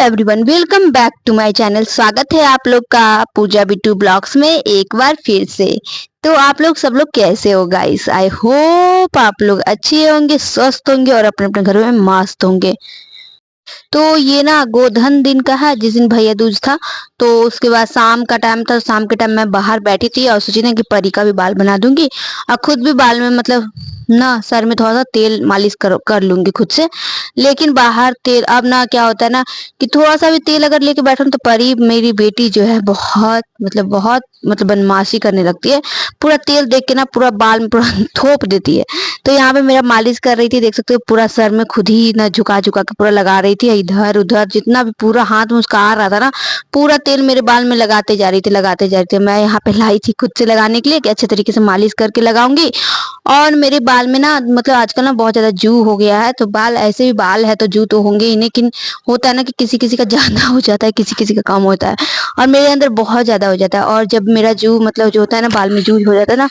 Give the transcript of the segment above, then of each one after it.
Everyone, welcome back to my channel. स्वागत है आप लोग का पूजा बिट्टू ब्लॉग्स में एक बार फिर से। तो आप लोग सब लोग कैसे हो गाइस? आई होप आप लोग अच्छे होंगे, स्वस्थ होंगे और अपने अपने घरों में मस्त होंगे। तो ये ना गोधन दिन का है, जिस दिन भैया दूज था। तो उसके बाद शाम का टाइम था। शाम के टाइम मैं बाहर बैठी थी और सोची ना कि परी का भी बाल बना दूंगी और खुद भी बाल में मतलब ना सर में थोड़ा सा तेल मालिश कर लूंगी खुद से। लेकिन बाहर तेल अब ना क्या होता है ना कि थोड़ा सा भी तेल अगर लेके बैठूं तो परी मेरी बेटी जो है बहुत बदमाशी करने लगती है। पूरा तेल देख के ना पूरा बाल में पूरा थोप देती है। तो यहाँ पे मेरा मालिश कर रही थी, देख सकते हो पूरा सर में खुद ही ना झुका झुका के पूरा लगा रही थी। इधर उधर जितना भी पूरा हाथ में उसका आ रहा था ना, पूरा तेल मेरे बाल में लगाते जा रही थी। मैं यहाँ पे लाई थी खुद से लगाने के लिए कि अच्छे तरीके से मालिश करके लगाऊंगी। और मेरे बाल में ना मतलब आजकल ना बहुत ज्यादा जू हो गया है। तो बाल ऐसे भी बाल है तो जू तो होंगे ही, लेकिन होता है ना कि किसी किसी का ज्यादा हो जाता है, किसी किसी का कम होता है। और मेरे अंदर बहुत ज्यादा हो जाता है। और जब मेरा जू मतलब जो होता है ना बाल में जू हो जाता है ना,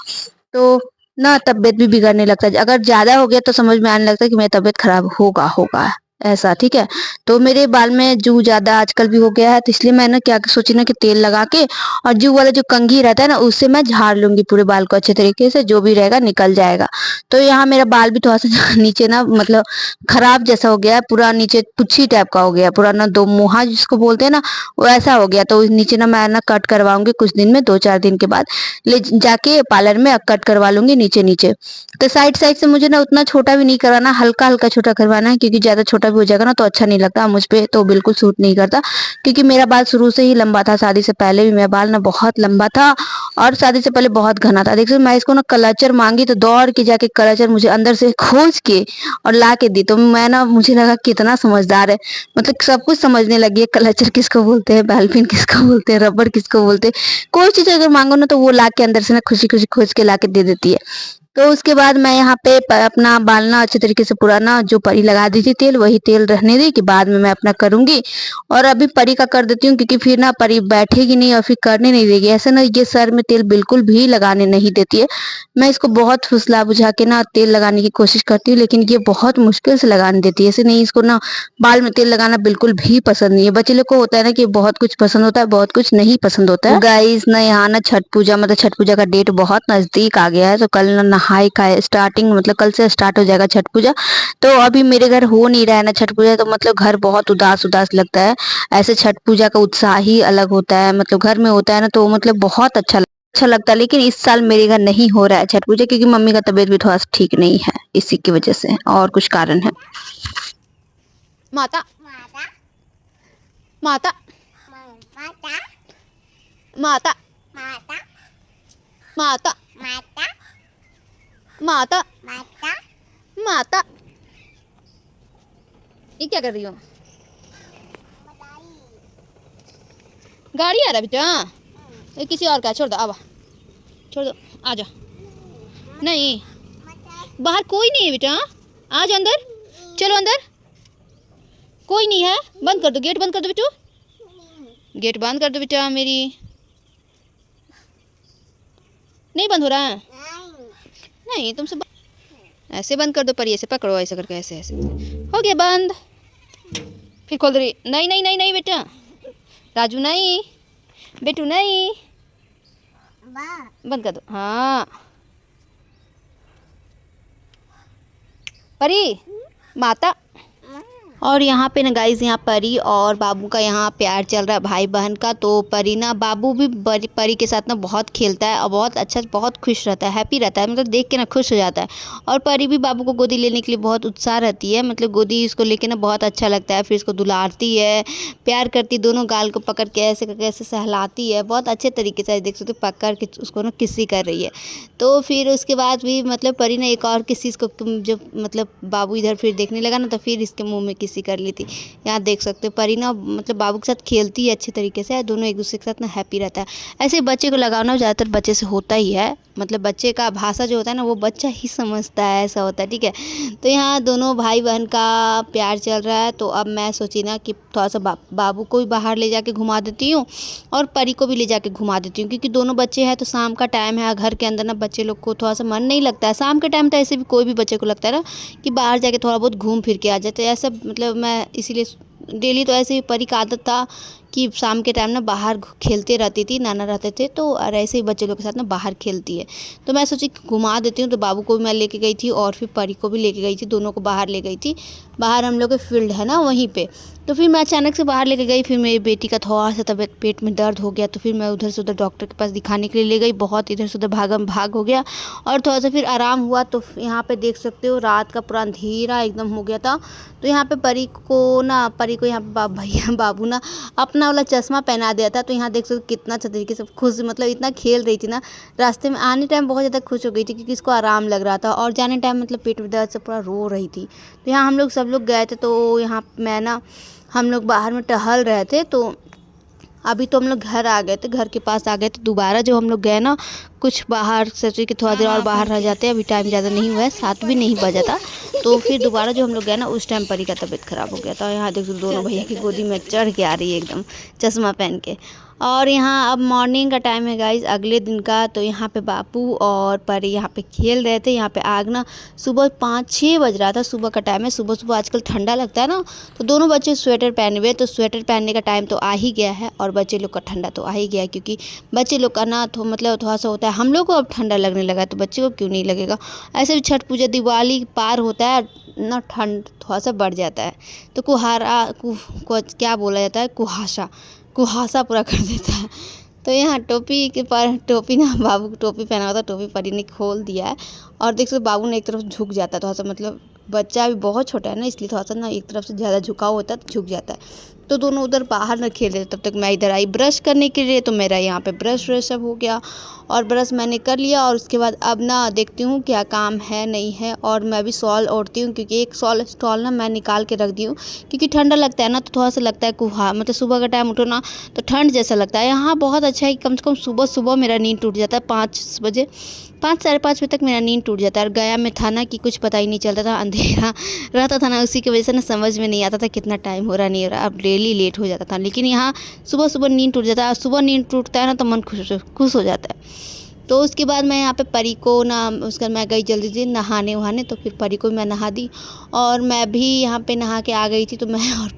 तो ना तबीयत भी बिगड़ने लगता है। अगर ज्यादा हो गया तो समझ में आने लगता है कि मेरी तबीयत खराब होगा होगा ऐसा, ठीक है। तो मेरे बाल में जू ज्यादा आजकल भी हो गया है, तो इसलिए मैं ना क्या सोची ना कि तेल लगा के और जू वाला जो कंघी रहता है ना उससे मैं झाड़ लूंगी पूरे बाल को अच्छे तरीके से, जो भी रहेगा निकल जाएगा। तो यहाँ मेरा बाल भी थोड़ा सा नीचे ना मतलब खराब जैसा हो गया है, पूरा नीचे पुच्छी टाइप का हो गया, पूरा ना दो मुहा जिसको बोलते हैं ना वो ऐसा हो गया। तो नीचे ना मैं ना कट करवाऊंगी कुछ दिन में, 2-4 दिन के बाद ले जाके पार्लर में कट करवा लूंगी नीचे नीचे। तो साइड साइड से मुझे ना उतना छोटा भी नहीं कराना, हल्का हल्का छोटा करवाना है, क्योंकि ज्यादा छोटा भी हो जाएगा ना तो अच्छा नहीं लगता मुझ पे, तो बिल्कुल सूट नहीं करता। क्योंकि मेरा बाल शुरू से ही लंबा था, शादी से पहले भी मेरा बाल ना बहुत लंबा था और शादी से पहले बहुत घना था। देखो मैं इसको ना कलचर मांगी तो दौड़ के जाके कलचर मुझे अंदर से खोज के और ला के दी। तो मैं ना मुझे लगा कितना समझदार है, मतलब सब कुछ समझने लगी है। कलचर किसको बोलते हैं, बैलपिन किसको बोलते हैं, रबड़ किसको बोलते हैं। कोई चीज अगर मांगो ना तो वो ला के अंदर से ना खुशी खुशी खोज के ला के दे देती है। तो उसके बाद मैं यहाँ पे अपना बाल ना अच्छे तरीके से पूरा ना जो परी लगा दी थी तेल, वही तेल रहने दी कि बाद में मैं अपना करूंगी। और अभी परी का कर देती हूँ, क्योंकि फिर ना परी बैठेगी नहीं और फिर करने नहीं देगी। ऐसा ना ये सर में तेल बिल्कुल भी लगाने नहीं देती है। मैं इसको बहुत फुसला बुझा के ना तेल लगाने की कोशिश करती हूँ, लेकिन ये बहुत मुश्किल से लगाने देती है। ऐसे नहीं, इसको ना बाल में तेल लगाना बिल्कुल भी पसंद नहीं है। बच्चे लोग को होता है ना कि बहुत कुछ पसंद होता है, बहुत कुछ नहीं पसंद होता है। गाइस ना यहाँ ना छठ पूजा मतलब छठ पूजा का डेट बहुत नजदीक आ गया है। तो कल ना नहाई खाए स्टार्टिंग मतलब कल से स्टार्ट हो जाएगा छठ पूजा। तो अभी मेरे घर हो नहीं रहा है ना छठ पूजा, तो मतलब घर बहुत उदास उदास लगता है। ऐसे छठ पूजा का उत्साह ही अलग होता है, मतलब घर में होता है ना तो मतलब बहुत अच्छा लगता है। लेकिन इस साल मेरे घर नहीं हो रहा है छठ पूजा, क्योंकि मम्मी का तबीयत भी थोड़ा सा ठीक नहीं है, इसी की वजह से और कुछ कारण है। माता माता माता माता माता माता ये क्या कर रही हो? गाड़ी आ रहा बेटा, ये किसी और का, छोड़ दो, आवा छोड़ दो, आ जा। नहीं बाहर कोई नहीं है बेटा, आ जा अंदर, चलो अंदर, कोई नहीं है। बंद कर दो, गेट बंद कर दो बेटू, गेट बंद कर दो बेटा मेरी। नहीं बंद हो रहा है? नहीं तुमसे ऐसे बंद कर दो, पर ऐसे पकड़ो, ऐसे करके ऐसे ऐसे हो गया बंद। फिर खोल दो। नहीं नहीं नहीं नहीं बेटा, राजू नहीं, बेटू नहीं, बंद कर दो। हाँ परी माता। और यहाँ पे ना गाइस, यहाँ परी और बाबू का यहाँ प्यार चल रहा है, भाई बहन का। तो परी ना बाबू भी परी के साथ ना बहुत खेलता है और बहुत अच्छा, बहुत खुश रहता है, हैप्पी रहता है, मतलब देख के ना खुश हो जाता है। और परी भी बाबू को गोदी लेने के लिए बहुत उत्साह रहती है, मतलब गोदी इसको लेके ना बहुत अच्छा लगता है। फिर इसको दुलारती है, प्यार करती, दोनों गाल को पकड़ के ऐसे करके ऐसे सहलाती है, बहुत अच्छे तरीके से देख सकते हो पकड़ के उसको ना किसी कर रही है। तो फिर उसके बाद भी मतलब परी ने एक और किसी को जब मतलब बाबू इधर फिर देखने लगा ना, तो फिर इसके मुंह में किसी कर ली थी। यहाँ देख सकते हो परी ना मतलब बाबू के साथ खेलती है अच्छे तरीके से, दोनों एक दूसरे के साथ ना हैप्पी रहता है। ऐसे बच्चे को लगाना ज़्यादातर बच्चे से होता ही है, मतलब बच्चे का भाषा जो होता है ना वो बच्चा ही समझता है, ऐसा होता है, ठीक है। तो यहाँ दोनों भाई बहन का प्यार चल रहा है। तो अब मैं सोची ना कि थोड़ा सा बाबू को भी बाहर ले जाके घुमा देती हूँ और परी को भी ले जाके घुमा देती हूँ, क्योंकि दोनों बच्चे हैं। तो शाम का टाइम है, घर के अंदर ना बच्चे लोग को थोड़ा सा मन नहीं लगता है शाम के टाइम। तो ऐसे भी कोई भी बच्चे को लगता है ना कि बाहर जाके थोड़ा बहुत घूम फिर के आ जाए। तो ऐसा मतलब मैं इसीलिए डेली तो ऐसे ही परी का आदत था कि शाम के टाइम ना बाहर खेलते रहती थी, नाना रहते थे तो, और ऐसे ही बच्चे लोग के साथ ना बाहर खेलती है। तो मैं सोची कि घुमा देती हूँ, तो बाबू को भी मैं लेके गई थी और फिर परी को भी लेके गई थी, दोनों को बाहर ले गई थी। बाहर हम लोग के फील्ड है ना वहीं पे। तो फिर मैं अचानक से बाहर लेके गई, फिर मेरी बेटी का थोड़ा सा तबीयत पेट में दर्द हो गया, तो फिर मैं उधर से उधर डॉक्टर के पास दिखाने के लिए ले गई। बहुत इधर से उधर भागम भाग हो गया और थोड़ा सा फिर आराम हुआ। तो यहाँ पे देख सकते हो रात का पूरा अंधेरा एकदम हो गया था। तो यहाँ पे परी को यहाँ पे भैया बाबू ना अपना वाला चश्मा पहना दिया था। तो यहाँ देख सकते हो कितना अच्छा तरीके से खुश, मतलब इतना खेल रही थी ना। रास्ते में आने टाइम बहुत ज़्यादा खुश हो गई थी क्योंकि इसको आराम लग रहा था, और जाने टाइम मतलब पेट में दर्द से पूरा रो रही थी। तो यहाँ हम लोग सब लोग गए थे, तो यहाँ मैं ना हम लोग बाहर में टहल रहे थे। तो अभी तो हम लोग घर आ गए थे, घर के पास आ गए थे। दोबारा जब हम लोग गए ना, कुछ बाहर सोचे कि थोड़ा देर और बाहर रह जाते हैं, अभी टाइम ज़्यादा नहीं हुआ है, 7 भी नहीं बजा था। तो फिर दोबारा जो हम लोग गए ना, उस टाइम परी का तबीयत ख़राब हो गया था। यहाँ देखो दोनों भैया की गोदी में चढ़ के आ रही है एकदम चश्मा पहन के। और यहाँ अब मॉर्निंग का टाइम है गाइस, अगले दिन का। तो यहाँ पे बापू और परी यहाँ पे खेल रहे थे। यहाँ पे आग ना सुबह 5-6 बज रहा था, सुबह का टाइम है। सुबह सुबह आजकल ठंडा लगता है ना, तो दोनों बच्चे स्वेटर पहने हुए। तो स्वेटर पहनने का टाइम तो आ ही गया है और बच्चे लोग का ठंडा तो आ ही गया है, क्योंकि बच्चे लोग का ना तो मतलब थोड़ा सा होता है, हम लोग को अब ठंडा लगने लगा तो बच्चे को क्यों नहीं लगेगा। ऐसे भी छठ पूजा दिवाली पार होता है ना, ठंड थोड़ा सा बढ़ जाता है, तो क्या बोला जाता है, कुहासा पूरा कर देता है। तो यहाँ टोपी के पर टोपी ना बाबू को टोपी पहना हुआ था, टोपी परी ने खोल दिया है। और देख सकते बाबू ने एक तरफ झुक जाता है थोड़ा सा, मतलब बच्चा भी बहुत छोटा है ना, इसलिए थोड़ा सा ना एक तरफ से ज़्यादा झुकाव होता है तो झुक जाता है। तो दोनों उधर बाहर न खेल रहे, तब तक मैं इधर आई ब्रश करने के लिए। तो मेरा यहाँ पे ब्रश व्रश सब हो गया और ब्रश मैंने कर लिया। और उसके बाद अब ना देखती हूँ क्या काम है नहीं है, और मैं भी शॉल ओढ़ती हूँ, क्योंकि एक स्टॉल ना मैं निकाल के रख दी हूँ, क्योंकि ठंडा लगता है ना, तो थोड़ा सा लगता है मतलब सुबह का टाइम उठो ना तो ठंड जैसा लगता है। यहाँ बहुत अच्छा है, कम से कम सुबह सुबह मेरा नींद टूट जाता है 5 बजे, 5 साढ़े 5 बजे तक मेरा नींद टूट जाता है। और गया में था ना कि कुछ पता ही नहीं चलता था, अंधेरा रहता था ना, उसी की वजह से ना समझ में नहीं आता था कितना टाइम हो रहा नहीं हो रहा। अब डेली लेट हो जाता था, लेकिन यहाँ सुबह सुबह नींद टूट जाता है। सुबह नींद टूटता है ना तो मन खुश हो जाता है। तो उसके बाद मैं यहाँ पे परी को ना, उसके बाद मैं गई जल्दी से नहाने वहाने, तो फिर परी को मैं नहा दी और मैं भी यहाँ पे नहा के आ गई थी। तो मैं और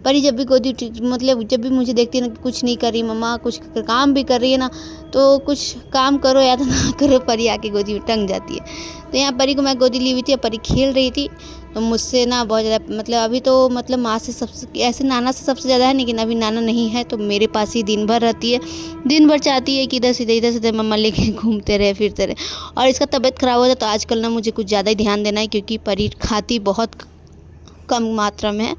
परी जब भी गोदी मतलब जब भी मुझे देखती है ना कि कुछ नहीं कर रही मम्मा, कुछ काम भी कर रही है ना, तो कुछ काम करो या तो ना करो, परी आके गोदी में टंग जाती है। तो यहाँ परी को मैं गोदी ली हुई थी, परी खेल रही थी। तो मुझसे ना बहुत ज़्यादा, मतलब अभी तो मतलब माँ से सबसे, ऐसे नाना से सबसे ज़्यादा है, लेकिन अभी नाना नहीं है तो मेरे पास ही दिन भर रहती है। दिन भर चाहती है कि इधर से मम्मा लेके घूमते रहे फिरते रहे। और इसका तबीयत ख़राब हो जाए तो आजकल ना मुझे कुछ ज़्यादा ही ध्यान देना है, क्योंकि परी खाती बहुत कम मात्रा में है,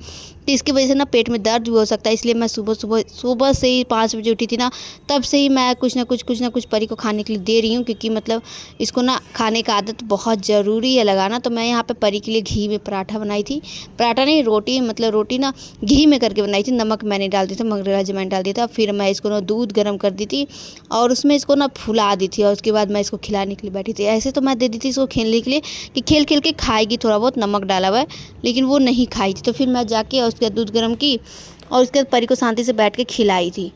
तो इसकी वजह से ना पेट में दर्द भी हो सकता है। इसलिए मैं सुबह से ही 5 बजे उठी थी ना, तब से ही मैं कुछ ना कुछ परी को खाने के लिए दे रही हूँ, क्योंकि मतलब इसको ना खाने का आदत बहुत ज़रूरी है लगाना। तो मैं यहाँ पे परी के लिए घी में पराठा बनाई थी, पराठा नहीं रोटी, मतलब रोटी ना घी में करके बनाई थी, नमक मैंने डाल दिया था, मगर अजवाइन डाल दिया था। फिर मैं इसको ना दूध गर्म कर दी थी और उसमें इसको ना फुला दी थी, और उसके बाद मैं इसको खिलाने के लिए बैठी थी। ऐसे तो मैं दे दी थी इसको खेलने के लिए कि खेल खेल के खाएगी, थोड़ा बहुत नमक डाला हुआ है, लेकिन वो नहीं खाई थी। तो फिर मैं जाके और उसके बाद दूध गर्म की और उसके बाद परी को शांति से बैठ के खिलाई थी।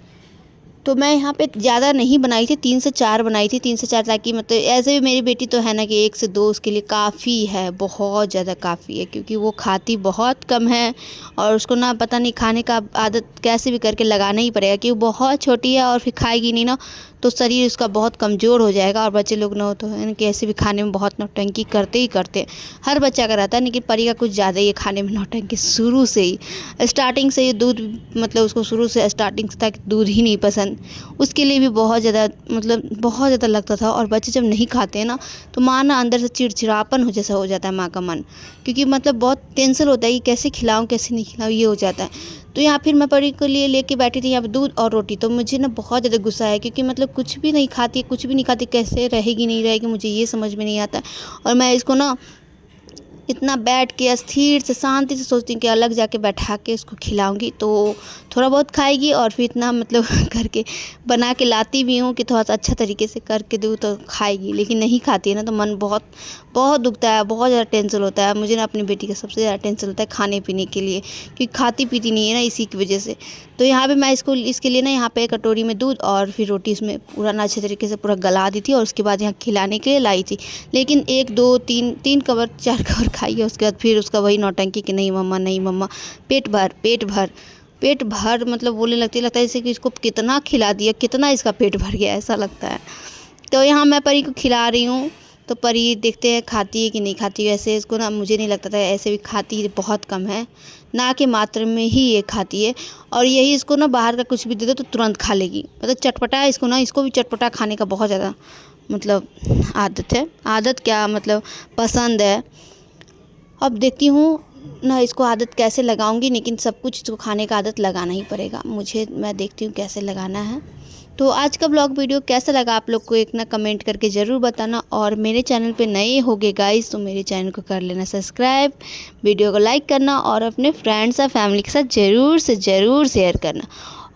तो मैं यहाँ पे ज़्यादा नहीं बनाई थी, 3 से 4 बनाई थी, 3 से 4, ताकि मतलब ऐसे भी मेरी बेटी तो है ना कि 1 से 2 उसके लिए काफ़ी है, बहुत ज़्यादा काफ़ी है, क्योंकि वो खाती बहुत कम है। और उसको ना पता नहीं खाने का आदत कैसे भी करके लगाना ही पड़ेगा, क्योंकि वो बहुत छोटी है और फिर खाएगी नहीं ना तो शरीर उसका बहुत कमज़ोर हो जाएगा। और बच्चे लोग ना हो तो है ना कि ऐसे भी खाने में बहुत नौटंकी करते ही करते, हर बच्चा का रहता है, लेकिन परी का कुछ ज़्यादा ही खाने में नौटंकी, शुरू से ही स्टार्टिंग से ही दूध, मतलब उसको शुरू से स्टार्टिंग तक दूध ही नहीं पसंद, उसके लिए भी बहुत ज़्यादा, मतलब बहुत ज़्यादा लगता था। और बच्चे जब नहीं खाते हैं ना तो माँ ना अंदर से चिड़चिड़ापन हो जैसा हो जाता है माँ का मन, क्योंकि मतलब बहुत टेंशन होता है कि कैसे खिलाऊं कैसे नहीं खिलाऊं, ये हो जाता है। तो यहाँ फिर मैं परी के लिए लेके बैठी थी यहाँ पे दूध और रोटी। तो मुझे ना बहुत ज़्यादा गुस्सा है, क्योंकि मतलब कुछ भी नहीं खाती, कैसे रहेगी नहीं रहेगी मुझे ये समझ में नहीं आता। और मैं इसको ना इतना बैठ के स्थिर से शांति से सोचती हूँ कि अलग जाके बैठा के उसको खिलाऊंगी तो थोड़ा बहुत खाएगी, और फिर इतना मतलब करके बना के लाती भी हूँ कि थोड़ा सा अच्छा तरीके से करके दूँ तो खाएगी, लेकिन नहीं खाती है ना तो मन बहुत बहुत दुखता है, बहुत ज़्यादा टेंशन होता है मुझे ना। अपनी बेटी का सबसे ज़्यादा टेंशन होता है खाने पीने के लिए, क्योंकि खाती पीती नहीं है ना, इसी की वजह से। तो यहाँ पे मैं इसके लिए ना यहाँ पे कटोरी में दूध और फिर रोटी इसमें पूरा ना अच्छे तरीके से पूरा गला दी थी, और उसके बाद यहाँ खिलाने के लिए लाई थी। लेकिन 1 2 3 कवर 4 कवर खाइए। उसके बाद फिर उसका वही नौटंकी कि नहीं मम्मा नहीं मम्मा, पेट भर पेट भर पेट भर, मतलब बोलने लगती, लगता है जैसे कि इसको कितना खिला दिया, कितना इसका पेट भर गया, ऐसा लगता है। तो यहाँ मैं परी को खिला रही हूँ, तो परी देखते हैं खाती है कि नहीं खाती है। ऐसे इसको ना मुझे नहीं लगता था ऐसे भी खाती है, बहुत कम है, ना के मात्रा में ही ये खाती है। और यही इसको ना बाहर का कुछ भी दे दो तो तुरंत खा लेगी, मतलब चटपटा है इसको ना, इसको भी चटपटा खाने का बहुत ज़्यादा मतलब आदत है, आदत क्या मतलब पसंद है। अब देखती हूँ ना इसको आदत कैसे लगाऊंगी, लेकिन सब कुछ इसको खाने का आदत लगाना ही पड़ेगा मुझे। मैं देखती हूँ कैसे लगाना है। तो आज का ब्लॉग वीडियो कैसा लगा आप लोग को एक ना कमेंट करके ज़रूर बताना। और मेरे चैनल पे नए होगे गाइस तो मेरे चैनल को कर लेना सब्सक्राइब, वीडियो को लाइक करना और अपने फ्रेंड्स और फैमिली के साथ ज़रूर से ज़रूर शेयर करना।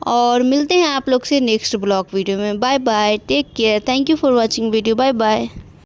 और मिलते हैं आप लोग से नेक्स्ट ब्लॉग वीडियो में। Bye bye, take care, thank you for watching video, bye bye.